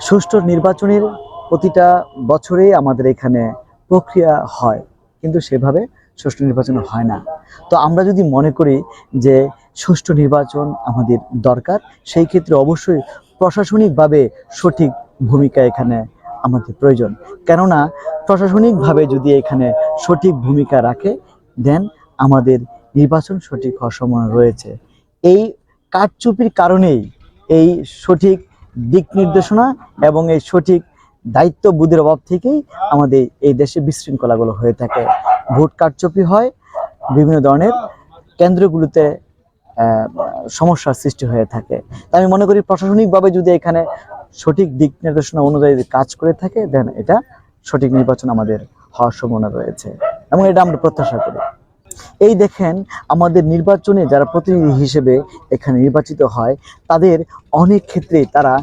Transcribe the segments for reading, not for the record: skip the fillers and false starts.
সুষ্ঠু নির্বাচনের প্রতিটা বছরেই আমাদের এখানে প্রক্রিয়া হয়, কিন্তু সেভাবে সুষ্ঠু নির্বাচন হয় না। তো আমরা যদি মনে করি যে সুষ্ঠু নির্বাচন আমাদের দরকার, সেই ক্ষেত্রে অবশ্যই প্রশাসনিকভাবে সঠিক ভূমিকা এখানে আমাদের প্রয়োজন। কেননা প্রশাসনিকভাবে যদি এখানে সঠিক ভূমিকা রাখে, দেন আমাদের নির্বাচন সঠিক হওয়ার সম্ভাবনা রয়েছে। এই কারচুপির কারণেই এই সঠিক দিক নির্দেশনা এবং এই সঠিক দায়িত্ববোধের অভাব থেকেই আমাদের এই দেশে বিশৃঙ্খলাগুলো হয়ে থাকে। ভোট কারচুপি হয়, বিভিন্ন ধরনের কেন্দ্রগুলোতে সমস্যার সৃষ্টি হয়ে থাকে। তাই আমি মনে করি প্রশাসনিকভাবে যদি এখানে সঠিক দিক নির্দেশনা অনুযায়ী কাজ করে থাকে, দেন এটা সঠিক নির্বাচন আমাদের হওয়ার সম্ভাবনা রয়েছে এবং এটা আমরা প্রত্যাশা করি। এই দেখেন, আমাদের নির্বাচনে যারা প্রতিনিধি হিসেবে এখানে নির্বাচিত হয়, তাদের অনেক ক্ষেত্রে তারা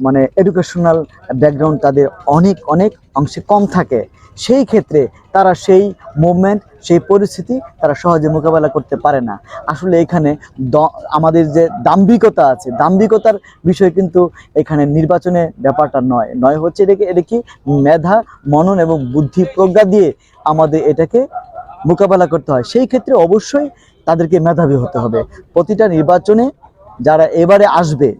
মানে এডুকেশনাল ব্যাকগ্রাউন্ড তাদের অনেক অনেক অংশে কম থাকে। সেই ক্ষেত্রে তারা সেই মুভমেন্ট, সেই পরিস্থিতি তারা সহজে মোকাবেলা করতে পারে না। আসলে এখানে আমাদের যে দাম্ভিকতা আছে, দাম্ভিকতার বিষয় কিন্তু এখানে নির্বাচনে ব্যাপারটা নয় হচ্ছে এটা কি মেধা, মনন এবং বুদ্ধি প্রজ্ঞা দিয়ে আমাদের এটাকে মোকাবেলা করতে হয়। সেই ক্ষেত্রে অবশ্যই তাদেরকে মেধাবী হতে হবে। প্রতিটা নির্বাচনে যারা এবারে আসবে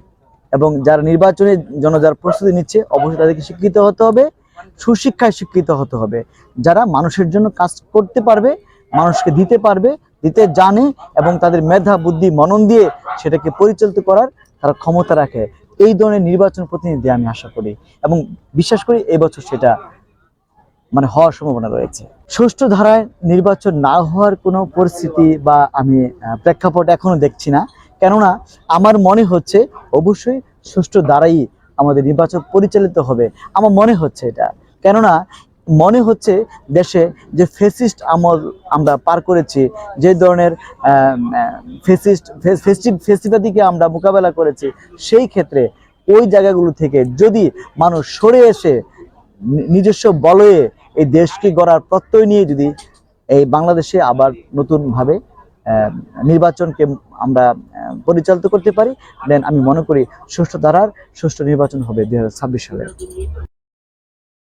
এবং যারা নির্বাচনের জন্য যারা প্রস্তুতি নিচ্ছে, অবশ্যই তাদেরকে শিক্ষিত হতে হবে, সুশিক্ষায় শিক্ষিত হতে হবে, যারা মানুষের জন্য কাজ করতে পারবে, মানুষকে দিতে পারবে, দিতে জানে এবং তাদের মেধা, বুদ্ধি, মনন দিয়ে সেটাকে পরিচালিত করার তারা ক্ষমতা রাখে। এই ধরনের নির্বাচন প্রতিনিধি আমি আশা করি এবং বিশ্বাস করি এবছর সেটা হওয়ার সম্ভাবনা রয়েছে। সুষ্ঠু ধারায় নির্বাচন না হওয়ার কোনো পরিস্থিতি বা আমি প্রেক্ষাপট এখনো দেখছি না। কেননা আমার মনে হচ্ছে অবশ্যই সুষ্ঠু ধারায় আমাদের নির্বাচন পরিচালিত হবে। আমার মনে হচ্ছে এটা, কেননা মনে হচ্ছে দেশে যে ফ্যাসিস্ট আমল আমরা পার করেছি, যে ধরনের ফেস্টিভাদিকে আমরা মোকাবেলা করেছি, সেই ক্ষেত্রে ওই জায়গাগুলো থেকে যদি মানুষ সরে এসে নিজস্ব বলয়ে এই দেশকে গড়ার প্রত্যয় নিয়ে যদি এই বাংলাদেশে আবার নতুনভাবে নির্বাচনকে আমরা পরিচালিত করতে পারি, দেন আমি মনে করি সুষ্ঠু ধারার সুষ্ঠু নির্বাচন হবে 2026 সালে।